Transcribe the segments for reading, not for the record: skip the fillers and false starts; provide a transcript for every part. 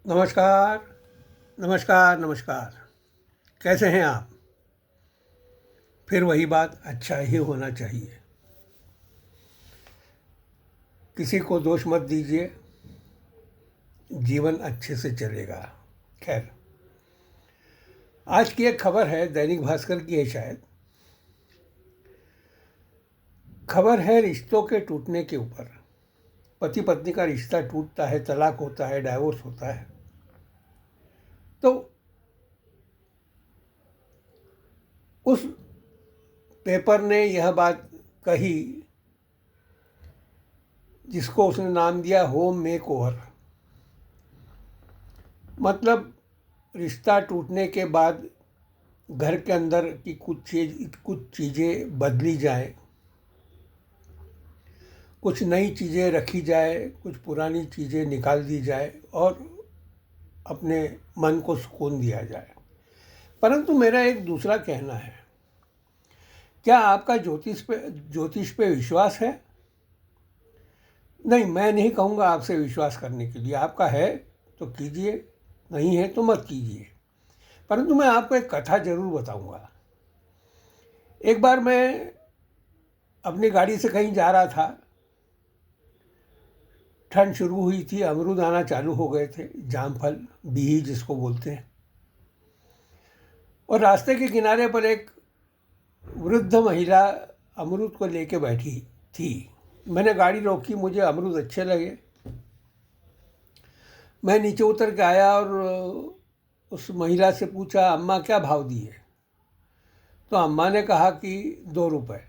नमस्कार, नमस्कार, नमस्कार। कैसे हैं आप? फिर वही बात, अच्छा ही होना चाहिए। किसी को दोष मत दीजिए, जीवन अच्छे से चलेगा। खैर, आज की एक खबर है, दैनिक भास्कर की है शायद। खबर है रिश्तों के टूटने के ऊपर। पति पत्नी का रिश्ता टूटता है, तलाक होता है, डाइवोर्स होता है। तो उस पेपर ने यह बात कही जिसको उसने नाम दिया होम मेक ओवर। मतलब रिश्ता टूटने के बाद घर के अंदर की कुछ चीज़ें बदली जाएं, कुछ नई चीज़ें रखी जाए, कुछ पुरानी चीज़ें निकाल दी जाए और अपने मन को सुकून दिया जाए। परंतु मेरा एक दूसरा कहना है, क्या आपका ज्योतिष पे विश्वास है? नहीं, मैं नहीं कहूँगा आपसे विश्वास करने के लिए। आपका है तो कीजिए, नहीं है तो मत कीजिए। परंतु मैं आपको एक कथा जरूर बताऊंगा। एक बार मैं अपनी गाड़ी से कहीं जा रहा था। ठंड शुरू हुई थी, अमरूद आना चालू हो गए थे, जामफल, बिही जिसको बोलते हैं। और रास्ते के किनारे पर एक वृद्ध महिला अमरूद को लेके बैठी थी। मैंने गाड़ी रोकी, मुझे अमरूद अच्छे लगे। मैं नीचे उतर के आया और उस महिला से पूछा, अम्मा क्या भाव दिए? तो अम्मा ने कहा कि 2 रुपये।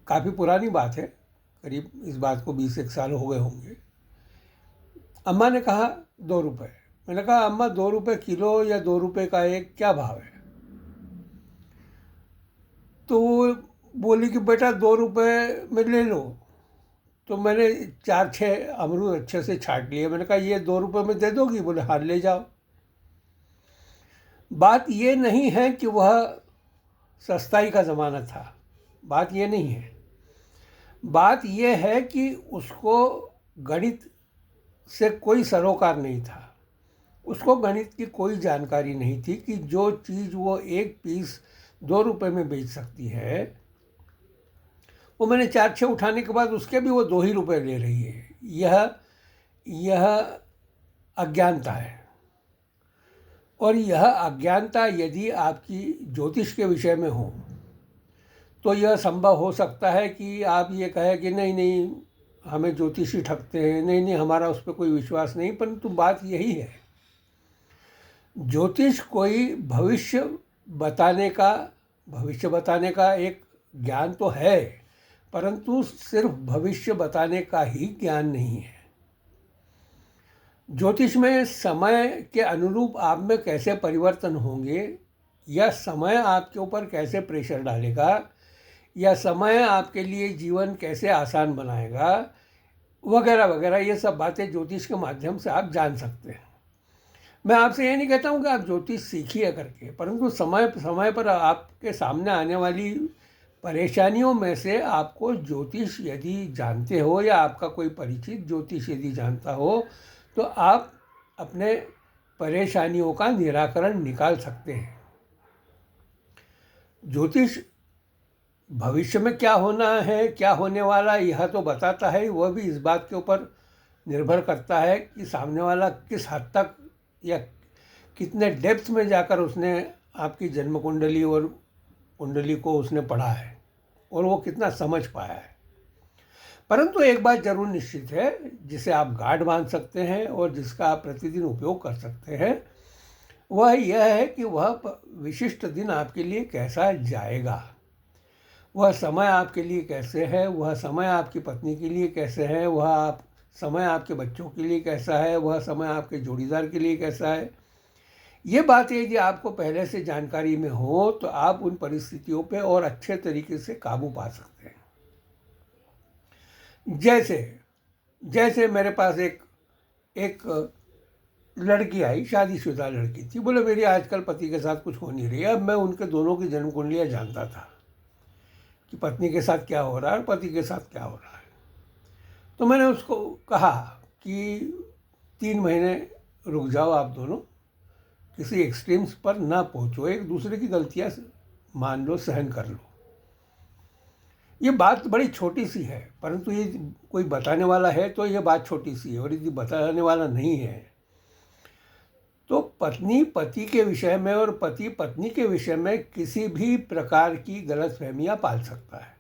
काफ़ी पुरानी बात है, करीब इस बात को 20 एक साल हो गए होंगे। अम्मा ने कहा 2 रुपये। मैंने कहा, अम्मा 2 रुपये किलो या 2 रुपये का एक क्या भाव है? तो वो बोली कि बेटा 2 रुपये में ले लो। तो मैंने 4 6 अमरूद अच्छे से छाट लिए। मैंने कहा, ये 2 रुपये में दे दोगी? बोले हाँ, ले जाओ। बात ये नहीं है कि वह सस्ताई का ज़माना था, बात ये नहीं है। बात यह है कि उसको गणित से कोई सरोकार नहीं था। उसको गणित की कोई जानकारी नहीं थी कि जो चीज़ वो एक पीस 2 रुपये में बेच सकती है, वो मैंने 4 6 उठाने के बाद उसके भी वो 2 ही रुपये ले रही है। यह अज्ञानता है। और यह अज्ञानता यदि आपकी ज्योतिष के विषय में हो तो यह संभव हो सकता है कि आप ये कहें कि नहीं नहीं, हमें ज्योतिषी ठगते हैं, नहीं नहीं, हमारा उस पर कोई विश्वास नहीं। परंतु बात यही है, ज्योतिष कोई भविष्य बताने का एक ज्ञान तो है, परंतु सिर्फ भविष्य बताने का ही ज्ञान नहीं है। ज्योतिष में समय के अनुरूप आप में कैसे परिवर्तन होंगे, या समय आपके ऊपर कैसे प्रेशर डालेगा, या समय आपके लिए जीवन कैसे आसान बनाएगा, वगैरह वगैरह, ये सब बातें ज्योतिष के माध्यम से आप जान सकते हैं। मैं आपसे ये नहीं कहता हूँ कि आप ज्योतिष सीखिए करके, परंतु समय समय पर आपके सामने आने वाली परेशानियों में से आपको ज्योतिष यदि जानते हो, या आपका कोई परिचित ज्योतिष यदि जानता हो, तो आप अपने परेशानियों का निराकरण निकाल सकते हैं। ज्योतिष भविष्य में क्या होना है, क्या होने वाला, यह तो बताता है। वह भी इस बात के ऊपर निर्भर करता है कि सामने वाला किस हद तक या कितने डेप्थ में जाकर उसने आपकी जन्म कुंडली और कुंडली को उसने पढ़ा है, और वो कितना समझ पाया है। परंतु एक बात जरूर निश्चित है, जिसे आप गांठ बांध सकते हैं और जिसका आप प्रतिदिन उपयोग कर सकते हैं, वह यह है कि वह विशिष्ट दिन आपके लिए कैसा जाएगा, वह समय आपके लिए कैसे है, वह समय आपकी पत्नी के लिए कैसे है, समय आपके बच्चों के लिए कैसा है, वह समय आपके जोड़ीदार के लिए कैसा है। ये बातें यदि आपको पहले से जानकारी में हो तो आप उन परिस्थितियों पे और अच्छे तरीके से काबू पा सकते हैं। जैसे जैसे मेरे पास एक लड़की आई, शादीशुदा लड़की थी। बोले मेरी आजकल पति के साथ कुछ हो नहीं रही है। अब मैं उनके दोनों की जन्म कुंडलियाँ जानता था कि पत्नी के साथ क्या हो रहा है और पति के साथ क्या हो रहा है। तो मैंने उसको कहा कि 3 महीने रुक जाओ, आप दोनों किसी एक्सट्रीम्स पर ना पहुंचो, एक दूसरे की गलतियां मान लो, सहन कर लो। ये बात बड़ी छोटी सी है, परंतु ये कोई बताने वाला है तो ये बात छोटी सी है, और यदि बताने वाला नहीं है तो पत्नी पति के विषय में और पति पत्नी के विषय में किसी भी प्रकार की गलतफहमियां पाल सकता है,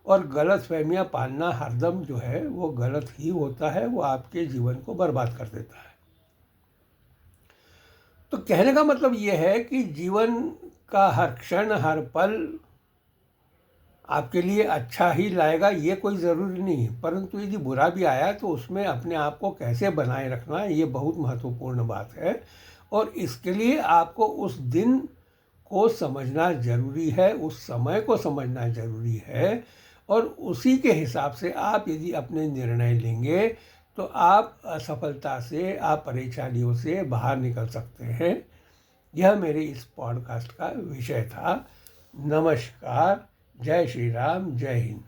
और गलतफहमियां पालना हरदम जो है वो गलत ही होता है, वो आपके जीवन को बर्बाद कर देता है। तो कहने का मतलब ये है कि जीवन का हर क्षण हर पल आपके लिए अच्छा ही लाएगा, ये कोई ज़रूरी नहीं है, परंतु यदि बुरा भी आया तो उसमें अपने आप को कैसे बनाए रखना है, ये बहुत महत्वपूर्ण बात है। और इसके लिए आपको उस दिन को समझना ज़रूरी है, उस समय को समझना ज़रूरी है, और उसी के हिसाब से आप यदि अपने निर्णय लेंगे तो आप असफलता से, आप परेशानियों से बाहर निकल सकते हैं। यह मेरे इस पॉडकास्ट का विषय था। नमस्कार, जय श्री राम, जय हिंद।